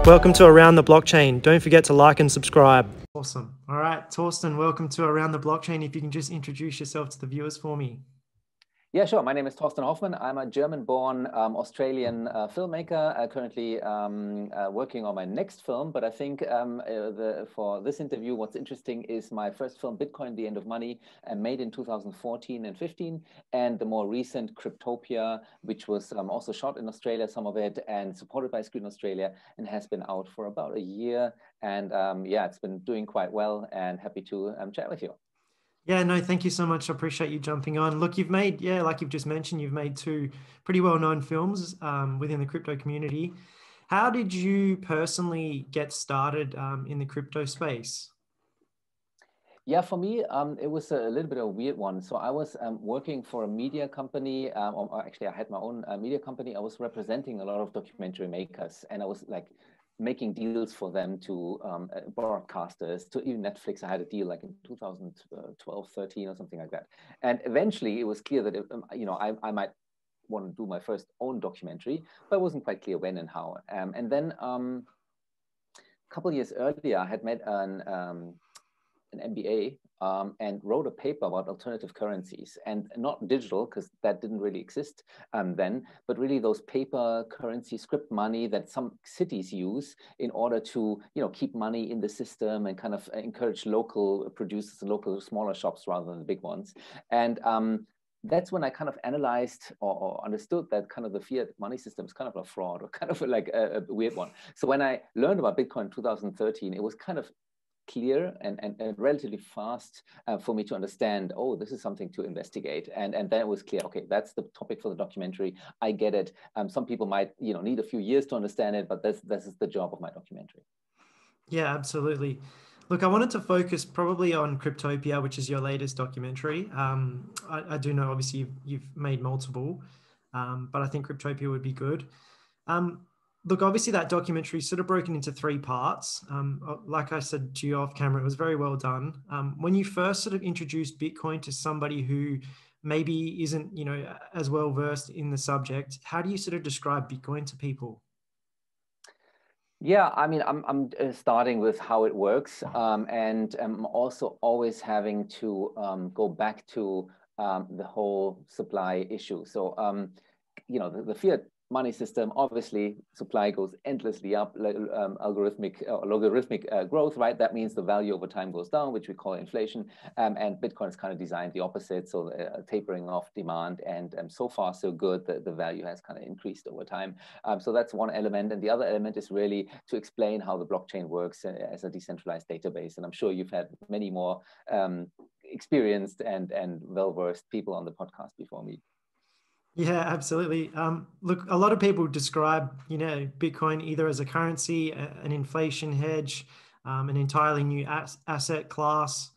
Welcome to Around the Blockchain. Don't forget to like and subscribe. Awesome. All right, Torsten, welcome to Around the Blockchain. If you can just introduce yourself to the viewers for me. Yeah, sure. My name is Torsten Hoffmann. I'm a German-born Australian filmmaker, currently working on my next film. But I think for this interview, what's interesting is my first film, Bitcoin, The End of Money, made in 2014 and 15, and the more recent Cryptopia, which was also shot in Australia, some of it, and supported by Screen Australia, and has been out for about a year. And yeah, it's been doing quite well, and happy to chat with you. Yeah, no, thank you so much. I appreciate you jumping on. Look, you've made, like you've just mentioned, you've made two pretty well-known films within the crypto community. How did you personally get started in the crypto space? Yeah, for me, it was a little bit of a weird one. So I was working for a media company, or actually I had my own media company. I was representing a lot of documentary makers, and I was like making deals for them to broadcasters, to even Netflix. I had a deal like in 2012, 13 or something like that. And eventually it was clear that, I might want to do my first own documentary, but it wasn't quite clear when and how. And then a couple of years earlier, I had met an MBA and wrote a paper about alternative currencies, and not digital, because that didn't really exist then, but really those paper currency script money that some cities use in order to keep money in the system and kind of encourage local producers and local smaller shops rather than the big ones. And that's when I kind of analyzed or understood that kind of the fiat money system is kind of a fraud, or kind of like a weird one. So when I learned about Bitcoin in 2013, it was kind of clear and relatively fast for me to understand, oh, this is something to investigate. And then it was clear, okay, that's the topic for the documentary. I get it. Some people might need a few years to understand it, but this is the job of my documentary. Yeah, absolutely. Look, I wanted to focus probably on Cryptopia, which is your latest documentary. I do know, obviously, you've made multiple, but I think Cryptopia would be good. Look, obviously that documentary is sort of broken into three parts. Like I said to you off camera, it was very well done. When you first sort of introduced Bitcoin to somebody who maybe isn't, as well versed in the subject, how do you sort of describe Bitcoin to people? Yeah, I mean, I'm starting with how it works, and I'm also always having to go back to the whole supply issue. So, the fiat money system, obviously, supply goes endlessly up, logarithmic growth, right? That means the value over time goes down, which we call inflation. And Bitcoin is kind of designed the opposite, so tapering off demand. And so far, so good. The value has kind of increased over time. So that's one element. And the other element is really to explain how the blockchain works as a decentralized database. And I'm sure you've had many more experienced and well-versed people on the podcast before me. Yeah, absolutely. Look, a lot of people describe, Bitcoin either as a currency, an inflation hedge, an entirely new asset class.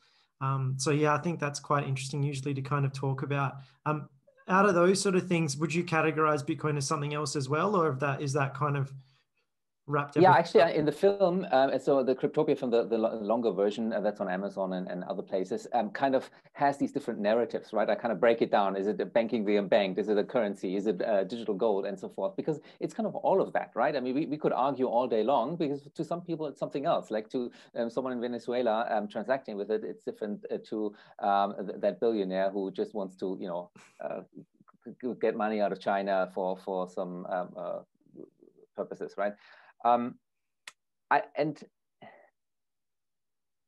So yeah, I think that's quite interesting usually to kind of talk about. Out of those sort of things, would you categorize Bitcoin as something else as well, or is that kind of wrapped? Yeah, actually, in the film, so the Cryptopia film, the longer version that's on Amazon and other places, kind of has these different narratives, right? I kind of break it down. Is it a banking the unbanked? Is it a currency? Is it digital gold, and so forth? Because it's kind of all of that, right? I mean, we could argue all day long, because to some people it's something else. Like to someone in Venezuela transacting with it, it's different to that billionaire who just wants to, get money out of China for some purposes, right?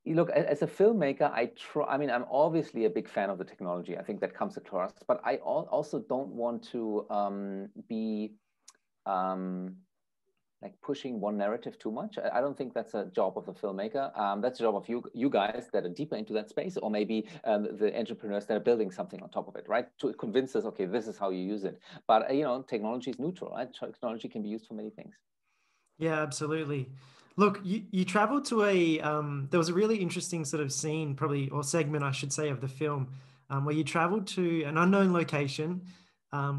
You look, as a filmmaker, I'm obviously a big fan of the technology. I think that comes across, but I also don't want to be like pushing one narrative too much. I don't think that's a job of the filmmaker. That's a job of you guys that are deeper into that space, or maybe the entrepreneurs that are building something on top of it, right? To convince us, okay, this is how you use it. But technology is neutral, right? Technology can be used for many things. Yeah, absolutely. Look, you traveled to there was a really interesting sort of scene, probably, or segment, I should say, of the film, where you traveled to an unknown location,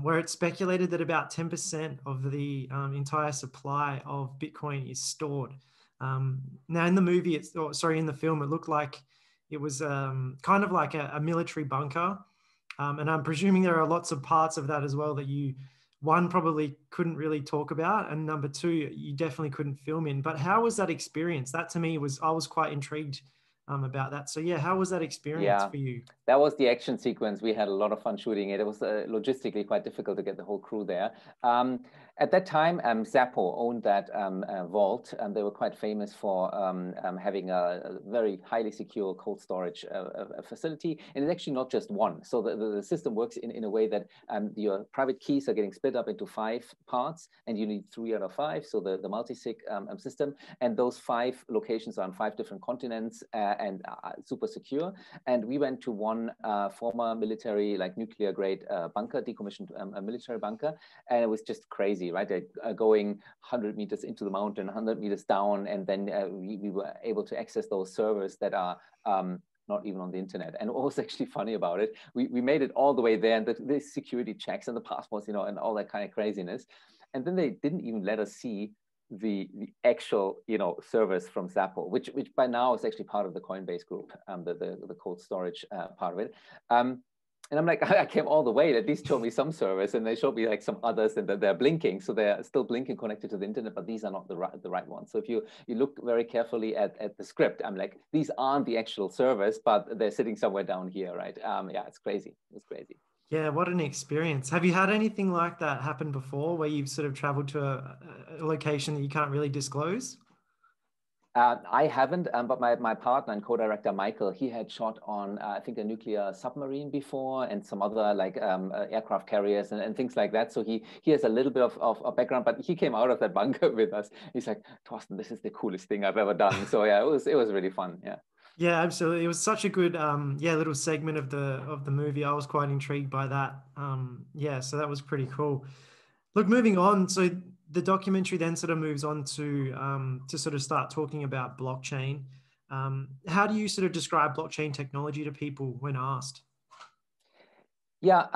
where it's speculated that about 10% of the entire supply of Bitcoin is stored. Now, in the movie, in the film, it looked like it was kind of like a military bunker. And I'm presuming there are lots of parts of that as well that you one, probably couldn't really talk about, and number two, you definitely couldn't film in. But how was that experience? That to me was, I was quite intrigued about that. So yeah, how was that experience Yeah, for you? that was the action sequence. We had a lot of fun shooting it. It was logistically quite difficult to get the whole crew there. At that time, Zappo owned that vault, and they were quite famous for having a very highly secure cold storage facility. And it's actually not just one. So the system works in a way that your private keys are getting split up into 5 parts, and you need 3 out of 5. So the multi-sig system, and those 5 locations are on 5 different continents and super secure. And we went to one former military, like nuclear grade bunker, decommissioned military bunker. And it was just crazy, right? Going 100 meters into the mountain, 100 meters down. And then we were able to access those servers that are not even on the internet. And what was actually funny about it, we made it all the way there, and the security checks and the passports, and all that kind of craziness. And then they didn't even let us see the actual servers from Zappo, which by now is actually part of the Coinbase group, the cold storage part of it. And I'm like, I came all the way. At least show me some servers, and they showed me like some others, and they're blinking, so they're still blinking connected to the internet, but these are not the right ones. So if you look very carefully at the script, I'm like, these aren't the actual servers, but they're sitting somewhere down here, right? Yeah, it's crazy. It's crazy. Yeah, what an experience. Have you had anything like that happen before, where you've sort of traveled to a location that you can't really disclose? I haven't, but my partner and co-director, Michael, he had shot on, I think, a nuclear submarine before, and some other like aircraft carriers and things like that. So he has a little bit of background, but he came out of that bunker with us. He's like, Torsten, this is the coolest thing I've ever done. So yeah, it was really fun. Yeah. Yeah, absolutely. It was such a good, little segment of the movie. I was quite intrigued by that. Yeah, so that was pretty cool. Look, moving on. So the documentary then sort of moves on to sort of start talking about blockchain. How do you sort of describe blockchain technology to people when asked? Yeah,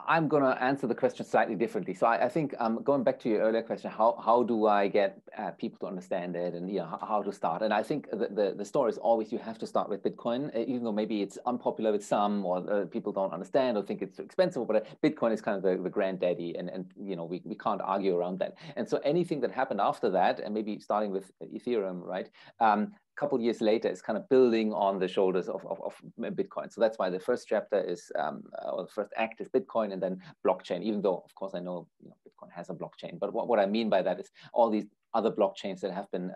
I'm going to answer the question slightly differently. So I think going back to your earlier question, how do I get people to understand it, and how to start? And I think the story is always you have to start with Bitcoin, even though maybe it's unpopular with some, or people don't understand or think it's too expensive. But Bitcoin is kind of the granddaddy, and we can't argue around that. And so anything that happened after that, and maybe starting with Ethereum, right? Couple of years later, it's kind of building on the shoulders of Bitcoin. So that's why the first chapter is, or the first act is Bitcoin, and then blockchain, even though, of course, I know Bitcoin has a blockchain. But what I mean by that is all these other blockchains that have been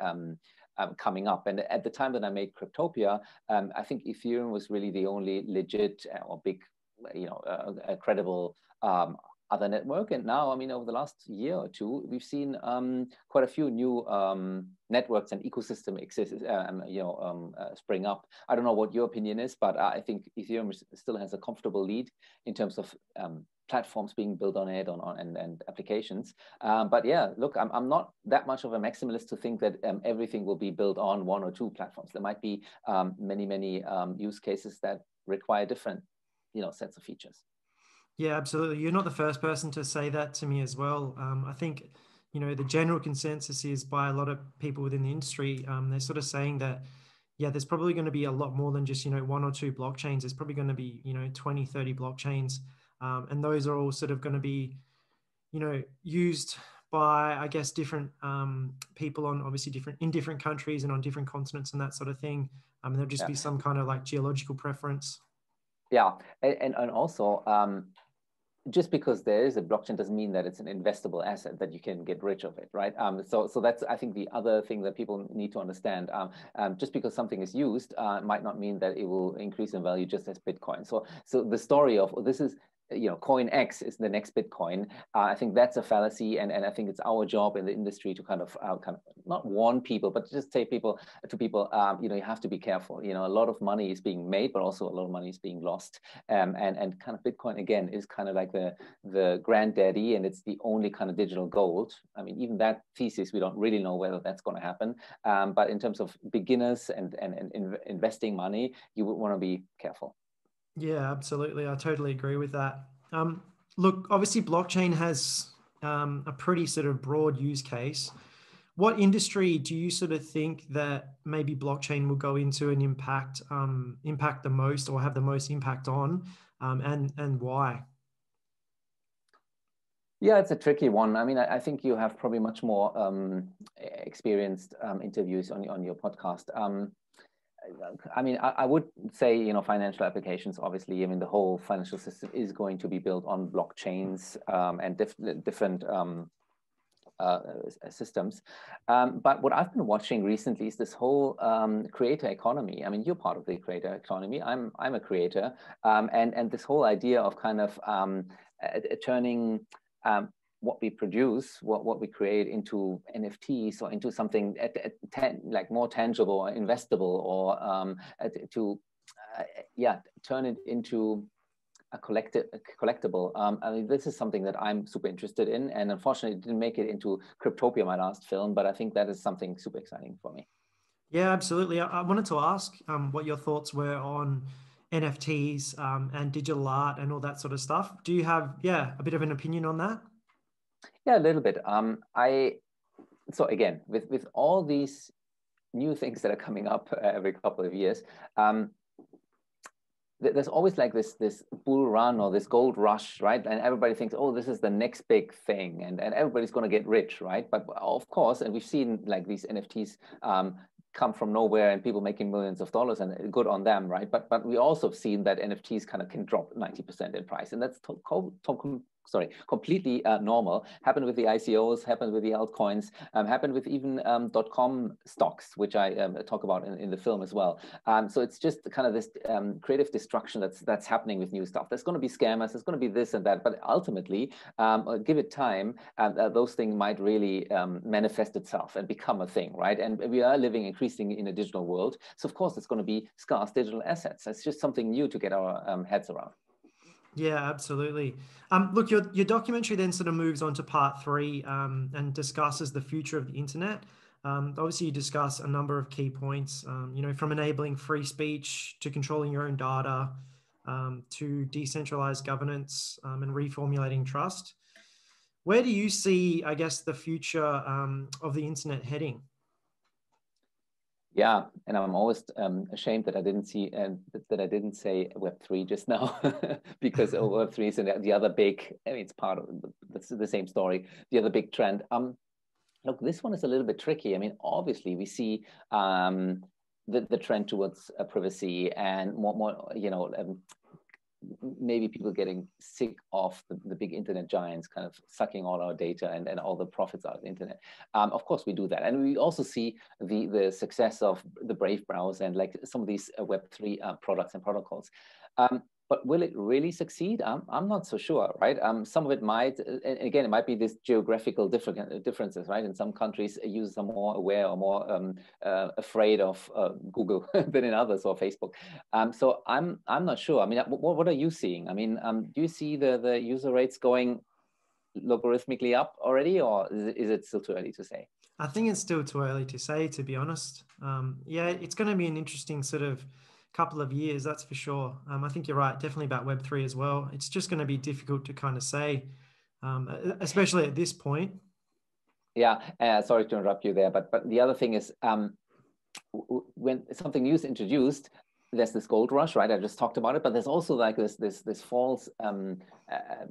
coming up. And at the time that I made Cryptopia, I think Ethereum was really the only legit or big, credible other network. And now, I mean, over the last year or two, we've seen quite a few new networks and ecosystem spring up. I don't know what your opinion is, but I think Ethereum still has a comfortable lead in terms of platforms being built on it and applications. But yeah, look, I'm not that much of a maximalist to think that everything will be built on 1 or 2 platforms. There might be many use cases that require different sets of features. Yeah, absolutely. You're not the first person to say that to me as well. I think, the general consensus is by a lot of people within the industry. They're sort of saying that, yeah, there's probably going to be a lot more than just, 1 or 2 blockchains. There's probably going to be, 20, 30 blockchains. And those are all sort of going to be, used by, I guess, different people on obviously in different countries and on different continents and that sort of thing. There'll just be some kind of like geological preference. Yeah, and also, just because there is a blockchain doesn't mean that it's an investable asset that you can get rich of it, right? So that's, I think, the other thing that people need to understand. Just because something is used might not mean that it will increase in value just as Bitcoin. So the story of this is, coin X is the next Bitcoin. I think that's a fallacy, and I think it's our job in the industry to kind of not warn people, but just say to people, you have to be careful. A lot of money is being made, but also a lot of money is being lost. And kind of Bitcoin again is kind of like the granddaddy, and it's the only kind of digital gold. I mean, even that thesis, we don't really know whether that's going to happen. But in terms of beginners and investing money, you would want to be careful. Yeah, absolutely. I totally agree with that. Look, obviously blockchain has a pretty sort of broad use case. What industry do you sort of think that maybe blockchain will go into and impact the most, or have the most impact on, and why? Yeah, it's a tricky one. I mean, I think you have probably much more experienced interviews on your podcast. I mean, I would say, you know, financial applications, obviously, I mean, the whole financial system is going to be built on blockchains and different systems. But what I've been watching recently is this whole creator economy. I mean, you're part of the creator economy. I'm a creator, and this whole idea of kind of turning what we produce, what we create into NFTs or into something like more tangible or investable, or turn it into a collectible. I mean, this is something that I'm super interested in, and unfortunately, it didn't make it into Cryptopia, my last film, but I think that is something super exciting for me. Yeah, absolutely. I wanted to ask what your thoughts were on NFTs and digital art and all that sort of stuff. Do you have, a bit of an opinion on that? Yeah, a little bit. So again, with all these new things that are coming up every couple of years, there's always like this bull run or this gold rush, right? And everybody thinks, oh, this is the next big thing, and everybody's going to get rich, right? But of course, and we've seen like these NFTs come from nowhere and people making millions of dollars, and good on them, right? But we also have seen that NFTs kind of can drop 90% in price, and that's completely normal. Happened with the ICOs, happened with the altcoins, happened with even .com stocks, which I talk about in the film as well. So it's just kind of this creative destruction that's happening with new stuff. There's going to be scammers, there's going to be this and that, but ultimately, give it time, those things might really manifest itself and become a thing, right? And we are living increasingly in a digital world, so of course it's going to be scarce digital assets. It's just something new to get our heads around. Yeah, absolutely. Look, your documentary then sort of moves on to part 3 and discusses the future of the internet. Obviously, you discuss a number of key points, you know, from enabling free speech to controlling your own data to decentralized governance and reformulating trust. Where do you see, I guess, the future of the internet heading? Yeah, and I'm always ashamed that I didn't say Web3 just now, because Web3 is the other big. I mean, it's part of the same story. The other big trend. Look, this one is a little bit tricky. I mean, obviously, we see the trend towards privacy and more, you know. Maybe people getting sick of the big internet giants kind of sucking all our data and all the profits out of the internet. Of course, we do that. And we also see the success of the Brave browser and like some of these Web3 products and protocols. But will it really succeed? I'm not so sure, right? Some of it might, and again, it might be this geographical differences, right? In some countries, users are more aware or more afraid of Google than in others, or Facebook. So I'm not sure. I mean, what are you seeing? I mean, do you see the user rates going logarithmically up already, or is it still too early to say? I think it's still too early to say, to be honest. Yeah, it's going to be an interesting sort of couple of years, that's for sure. I think you're right, definitely about Web3 as well. It's just going to be difficult to kind of say, especially at this point. Yeah, sorry to interrupt you there, but the other thing is when something new is introduced, there's this gold rush, right? I just talked about it, but there's also like this false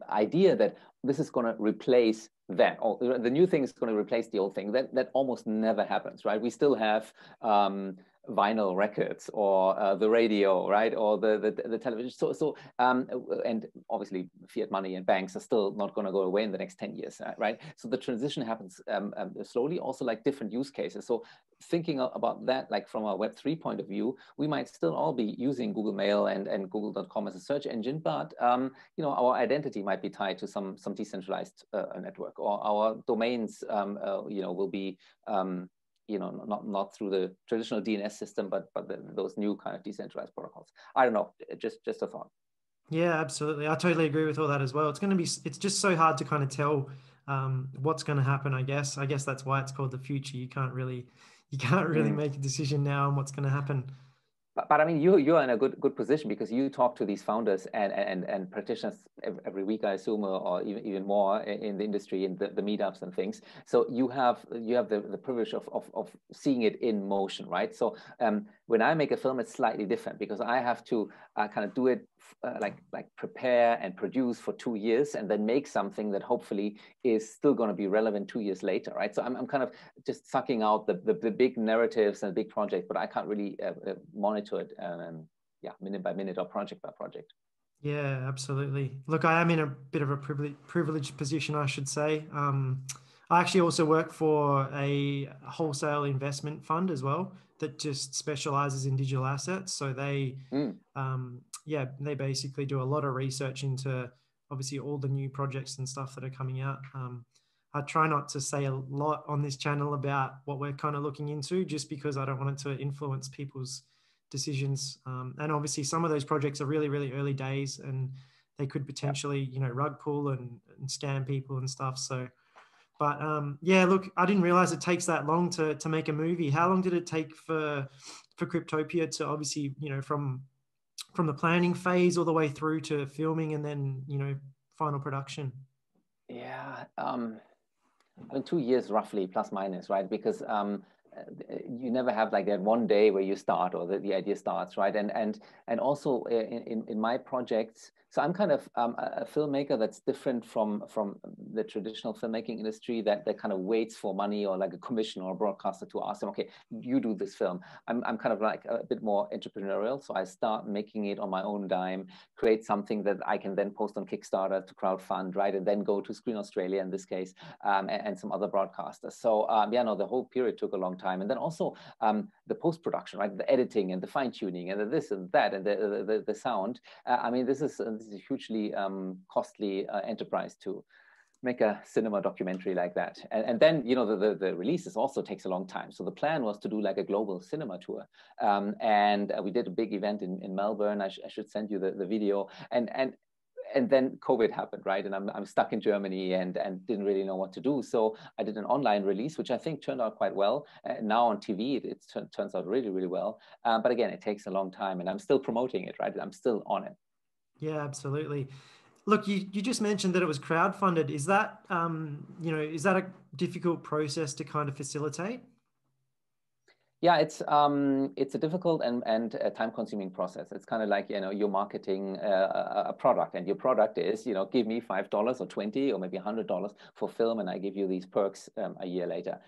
idea that this is going to replace that, or the new thing is going to replace the old thing. That almost never happens, right? We still have vinyl records or the radio, right, or the television. So and obviously fiat money and banks are still not going to go away in the next 10 years, right? So the transition happens slowly. Also, like different use cases. So thinking about that, like from a Web3 point of view, we might still all be using Google Mail and Google.com as a search engine, but you know, our identity might be tied to some decentralized network, or our domains, you know, will be you know, not through the traditional DNS system, but those new kind of decentralized protocols. I don't know, just a thought. Yeah, absolutely. I totally agree with all that as well. It's just so hard to kind of tell what's going to happen, I guess. I guess that's why it's called the future. You can't really make a decision now on what's going to happen. But I mean, you're in a good position, because you talk to these founders and practitioners every week, I assume, or even more in the industry, in the meetups and things. So you have the privilege of seeing it in motion, right? So when I make a film, it's slightly different, because I have to kind of do it like prepare and produce for 2 years and then make something that hopefully is still going to be relevant 2 years later, right? So I'm kind of just sucking out the big narratives and the big project, but I can't really monitor it, yeah, minute by minute or project by project. Yeah, absolutely. Look, I am in a bit of a privileged position, I should say. I actually also work for a wholesale investment fund as well that just specializes in digital assets. So they, yeah, they basically do a lot of research into obviously all the new projects and stuff that are coming out. I try not to say a lot on this channel about what we're kind of looking into, just because I don't want it to influence people's decisions. And obviously some of those projects are really, really early days, and they could potentially, you know, rug pull and scam people and stuff. So, but yeah, look, I didn't realize it takes that long to make a movie. How long did it take for Cryptopia to obviously, you know, from the planning phase all the way through to filming and then, you know, final production? Yeah, I mean, 2 years roughly, plus minus, right? Because you never have like that one day where you start or the idea starts, right? And also in my projects, so I'm kind of a filmmaker that's different from the traditional filmmaking industry that kind of waits for money or like a commission or a broadcaster to ask them, okay, you do this film. I'm kind of like a bit more entrepreneurial, so I start making it on my own dime, create something that I can then post on Kickstarter to crowdfund, right? And then go to Screen Australia in this case, and some other broadcasters. So yeah, no, the whole period took a long time. And then also the post-production, right? The editing and the fine-tuning and the this and that and the sound. I mean, this is a hugely costly enterprise to make a cinema documentary like that. And then, you know, the releases also takes a long time. So the plan was to do like a global cinema tour. And we did a big event in Melbourne. I should send you the video. And then COVID happened, right? And I'm stuck in Germany and didn't really know what to do. So I did an online release, which I think turned out quite well. Now on TV, it turns out really, really well. But again, it takes a long time and I'm still promoting it, right? I'm still on it. Yeah, absolutely. Look, you just mentioned that it was crowdfunded. Is that, you know, is that a difficult process to kind of facilitate? Yeah, it's a difficult and a time-consuming process. It's kind of like, you know, you're marketing a product, and your product is, you know, give me $5 or 20 or maybe $100 for film, and I give you these perks a year later.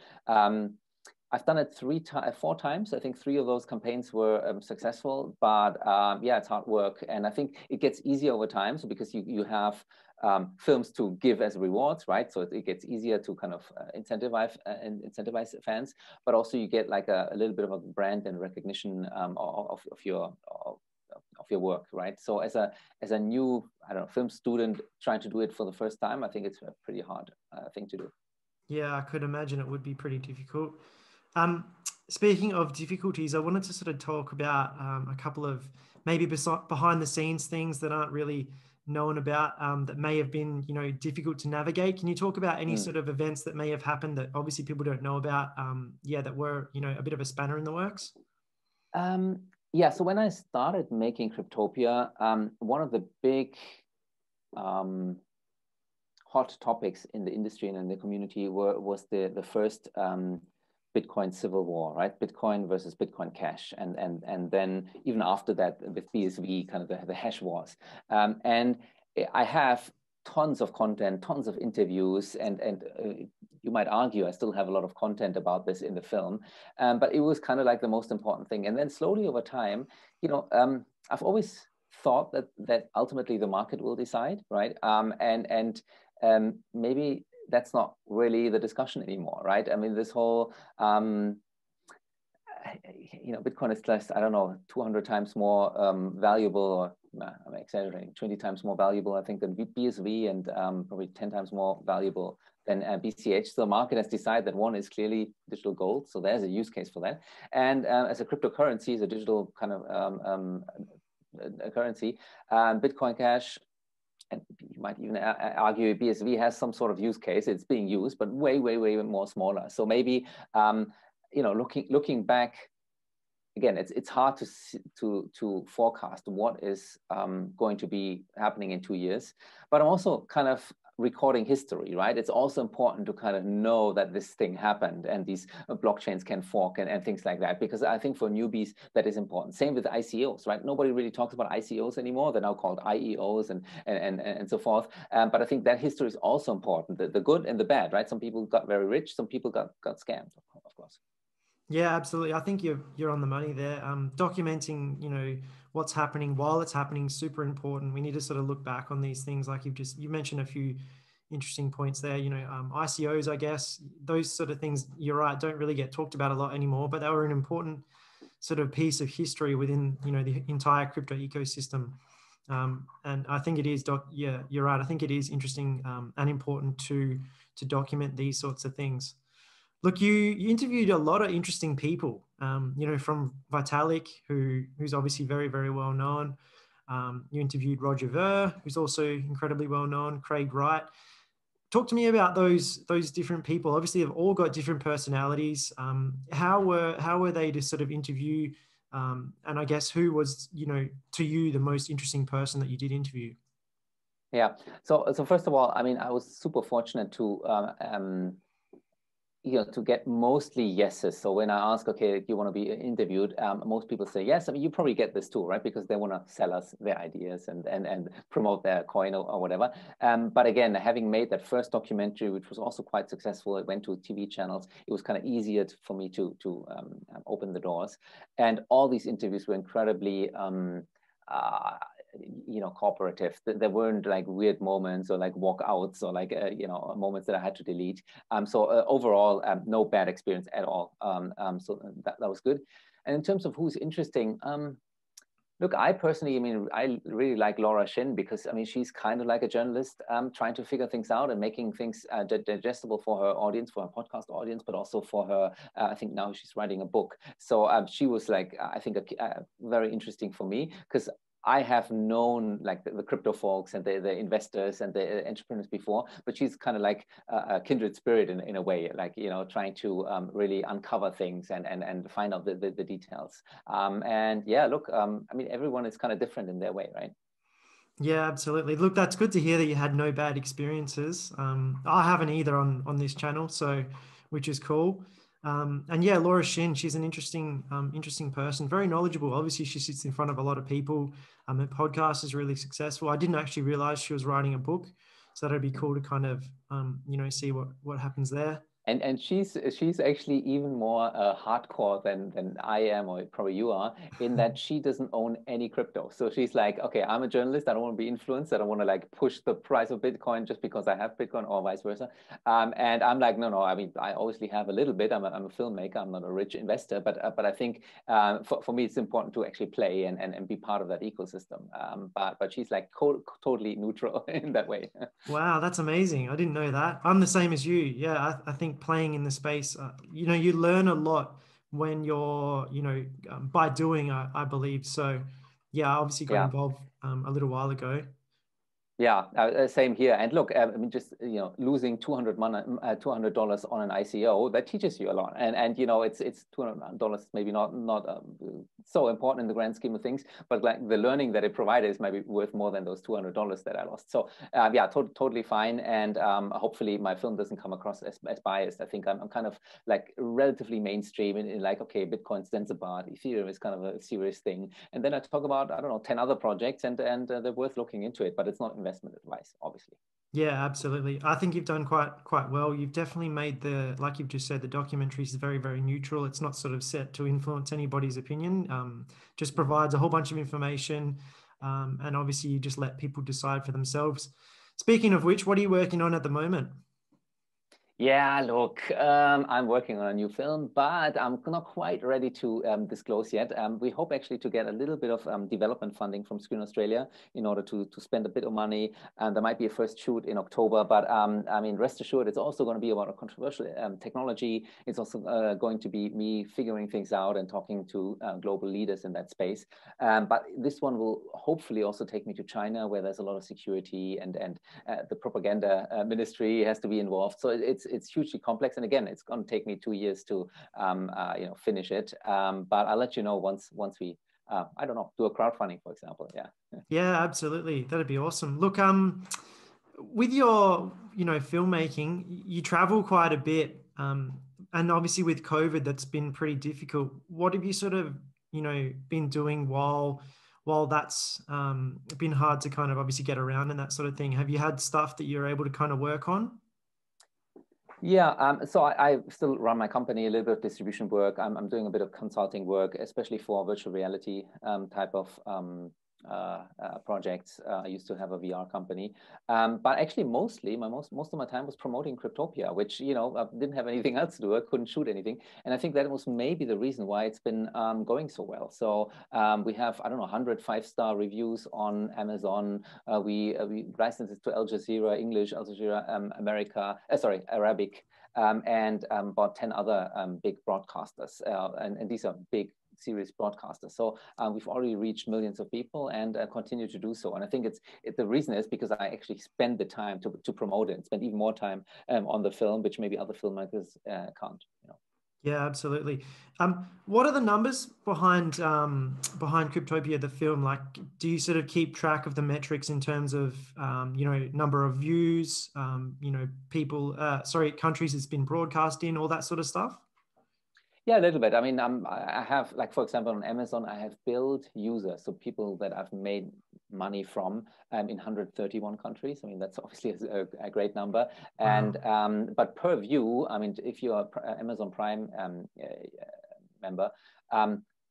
I've done it 4 times. I think 3 of those campaigns were successful, but yeah, it's hard work, and I think it gets easier over time. So because you have films to give as rewards, right? So it gets easier to kind of incentivize fans, but also you get like a little bit of a brand and recognition of your work, right? So as a new, I don't know, film student trying to do it for the first time, I think it's a pretty hard thing to do. Yeah, I could imagine it would be pretty difficult. Speaking of difficulties, I wanted to sort of talk about a couple of maybe behind the scenes things that aren't really known about, that may have been, you know, difficult to navigate. Can you talk about any sort of events that may have happened that obviously people don't know about? Yeah, that were, you know, a bit of a spanner in the works? Yeah, so when I started making Cryptopia, one of the big hot topics in the industry and in the community was the first Bitcoin civil war, right? Bitcoin versus Bitcoin Cash, and then even after that with BSV, kind of the hash wars. And I have tons of content, tons of interviews, and you might argue I still have a lot of content about this in the film, but it was kind of like the most important thing. And then slowly over time, you know, I've always thought that ultimately the market will decide, right? Maybe that's not really the discussion anymore, right? I mean, this whole, you know, Bitcoin is just, I don't know, 200 times more valuable, or I'm exaggerating, 20 times more valuable, I think, than BSV, and probably 10 times more valuable than BCH. So the market has decided that one is clearly digital gold. So there's a use case for that. And as a cryptocurrency, is a digital kind of a currency, Bitcoin Cash, and you might even argue BSV has some sort of use case. It's being used, but way more smaller. So maybe, you know, looking back, again, it's hard to forecast what is going to be happening in 2 years. But I'm also kind of recording history, right? It's also important to kind of know that this thing happened and these blockchains can fork and things like that, because I think for newbies that is important. Same with ICOs, right? Nobody really talks about ICOs anymore. They're now called IEOs and so forth. But I think that history is also important, the good and the bad, right? Some people got very rich, some people got scammed, of course. Yeah, absolutely. I think you're on the money there. Documenting, what's happening while it's happening is super important. We need to sort of look back on these things, like you mentioned a few interesting points there. ICOs, I guess, those sort of things, you're right, don't really get talked about a lot anymore, but they were an important sort of piece of history within, the entire crypto ecosystem. And I think it is, yeah, you're right. I think it is interesting and important to document these sorts of things. Look, you interviewed a lot of interesting people, from Vitalik, who's obviously very, very well known. You interviewed Roger Ver, who's also incredibly well known, Craig Wright. Talk to me about those different people. Obviously, they've all got different personalities. How were they to sort of interview? And I guess who was, to you, the most interesting person that you did interview? Yeah. So first of all, I mean, I was super fortunate to to get mostly yeses. So when I ask, okay, do you want to be interviewed? Most people say yes. I mean, you probably get this too, right? Because they want to sell us their ideas and promote their coin or whatever. But again, having made that first documentary, which was also quite successful, it went to TV channels. It was kind of easier for me to open the doors. And all these interviews were incredibly cooperative. There weren't like weird moments or like walkouts or like moments that I had to delete. So overall, no bad experience at all. So that was good. And in terms of who's interesting, look, I personally, I mean, I really like Laura Shin, because I mean, she's kind of like a journalist, trying to figure things out and making things digestible for her audience, for her podcast audience, but also for her. I think now she's writing a book. So she was like, I think, very interesting for me, because I have known like the crypto folks and the investors and the entrepreneurs before, but she's kind of like a kindred spirit in a way, like, trying to really uncover things and find out the details. And yeah, look, I mean, everyone is kind of different in their way, right? Yeah, absolutely. Look, that's good to hear that you had no bad experiences. I haven't either on this channel, so which is cool. And yeah, Laura Shin, she's an interesting person, very knowledgeable. Obviously, she sits in front of a lot of people. Her podcast is really successful. I didn't actually realize she was writing a book, so that'd be cool to kind of see what happens there. And she's actually even more hardcore than I am, or probably you are, in that she doesn't own any crypto. So she's like, okay, I'm a journalist. I don't want to be influenced. I don't want to like push the price of Bitcoin just because I have Bitcoin, or vice versa. And I'm like, no. I mean, I obviously have a little bit. I'm a filmmaker. I'm not a rich investor, but I think for me it's important to actually play and be part of that ecosystem. But she's like totally neutral in that way. Wow, that's amazing. I didn't know that. I'm the same as you. Yeah, I think playing in the space, you learn a lot when you're, by doing, I believe. So, yeah, I obviously got involved a little while ago. Yeah, same here. And look, I mean, just losing $200 on an ICO, that teaches you a lot. And it's $200 maybe not so important in the grand scheme of things, but like the learning that it provided is maybe worth more than those $200 that I lost. So yeah, totally fine. And hopefully my film doesn't come across as biased. I think I'm kind of like relatively mainstream in like, okay, Bitcoin stands apart, Ethereum is kind of a serious thing, and then I talk about, I don't know, 10 other projects, and they're worth looking into it, but it's not investment advice, obviously. Yeah, absolutely. I think you've done quite well. You've definitely made like you've just said, the documentary is very, very neutral. It's not sort of set to influence anybody's opinion. Just provides a whole bunch of information, and obviously you just let people decide for themselves. Speaking of which, what are you working on at the moment? Yeah, look, I'm working on a new film, but I'm not quite ready to disclose yet. We hope actually to get a little bit of development funding from Screen Australia in order to spend a bit of money. And there might be a first shoot in October, but I mean, rest assured, it's also going to be about a controversial technology. It's also going to be me figuring things out and talking to global leaders in that space. But this one will hopefully also take me to China, where there's a lot of security, and the propaganda ministry has to be involved. So it's it's hugely complex. And again, it's going to take me 2 years to finish it. But I'll let you know once we I don't know, do a crowdfunding, for example. Yeah. Yeah, absolutely. That'd be awesome. Look, with your, filmmaking, you travel quite a bit. And obviously with COVID, that's been pretty difficult. What have you sort of, been doing while that's been hard to kind of obviously get around and that sort of thing? Have you had stuff that you're able to kind of work on? Yeah, so I still run my company, a little bit of distribution work. I'm doing a bit of consulting work, especially for virtual reality type of projects. I used to have a VR company, but actually mostly most of my time was promoting Cryptopia, which I didn't have anything else to do. I couldn't shoot anything, and I think that was maybe the reason why it's been going so well. So we have, I don't know, 100 5-star reviews on Amazon. We licensed it to Al Jazeera English, Al Jazeera Arabic, and about 10 other big broadcasters, and these are big serious broadcasters. So we've already reached millions of people and continue to do so. And I think the reason is because I actually spend the time to promote it and spend even more time on the film, which maybe other filmmakers can't. Yeah, absolutely. What are the numbers behind Cryptopia, the film? Like, do you sort of keep track of the metrics in terms of number of views, people, countries it's been broadcast in, all that sort of stuff? Yeah, a little bit. I mean, I have, like, for example, on Amazon, I have billed users, so people that I've made money from in 131 countries. I mean, that's obviously a great number. And wow. But per view, I mean, if you're an Amazon Prime member,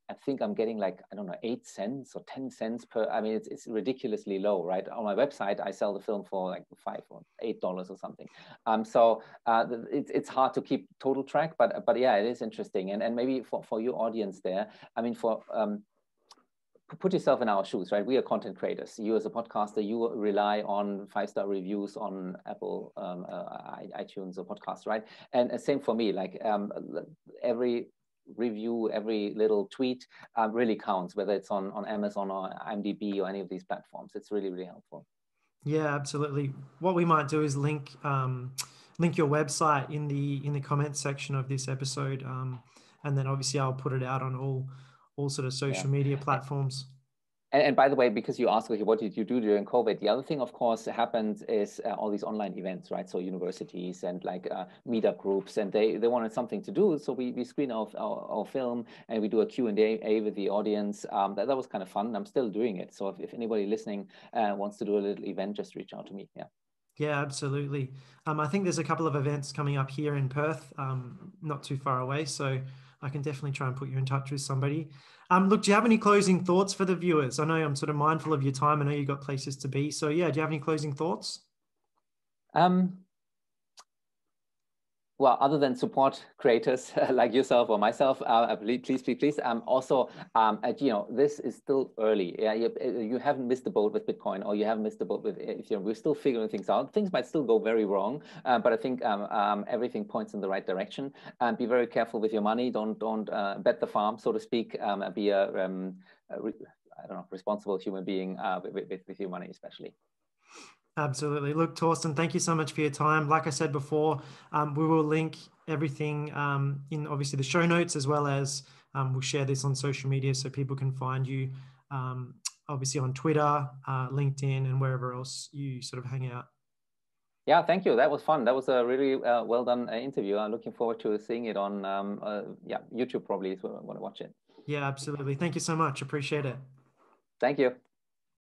I think I'm getting like, I don't know, 8 cents or 10 cents per, I mean, it's ridiculously low, right? On my website, I sell the film for like $5 or $8 or something. So it's hard to keep total track, but yeah, it is interesting. And maybe for your audience there, I mean, put yourself in our shoes, right? We are content creators. You as a podcaster, you rely on 5-star reviews on Apple, iTunes or podcasts, right? And same for me, like every review, every little tweet really counts, whether it's on Amazon or IMDb or any of these platforms. It's really, really helpful. Yeah, absolutely. What we might do is link your website in the comments section of this episode, and then obviously I'll put it out on all sort of social media platforms. And by the way, because you asked, what did you do during COVID? The other thing, of course, happened is all these online events, right? So universities and like meetup groups, and they wanted something to do. So we screen our film and we do a Q&A with the audience. That was kind of fun. I'm still doing it. So if anybody listening wants to do a little event, just reach out to me. Yeah. Yeah, absolutely. I think there's a couple of events coming up here in Perth, not too far away. So I can definitely try and put you in touch with somebody. Look, do you have any closing thoughts for the viewers? I know I'm sort of mindful of your time. I know you've got places to be. So yeah, do you have any closing thoughts? Well, other than support creators like yourself or myself, please. Also, this is still early. Yeah, you haven't missed the boat with Bitcoin, or you haven't missed the boat with Ethereum. We're still figuring things out. Things might still go very wrong, but I think everything points in the right direction. Be very careful with your money. Don't bet the farm, so to speak. Be a responsible human being with your money, especially. Absolutely. Look, Torsten, thank you so much for your time. Like I said before, we will link everything in obviously the show notes, as well as we'll share this on social media so people can find you obviously on Twitter, LinkedIn, and wherever else you sort of hang out. Yeah, thank you. That was fun. That was a really well done interview. I'm looking forward to seeing it on YouTube probably, if you want to watch it. Yeah, absolutely. Thank you so much. Appreciate it. Thank you.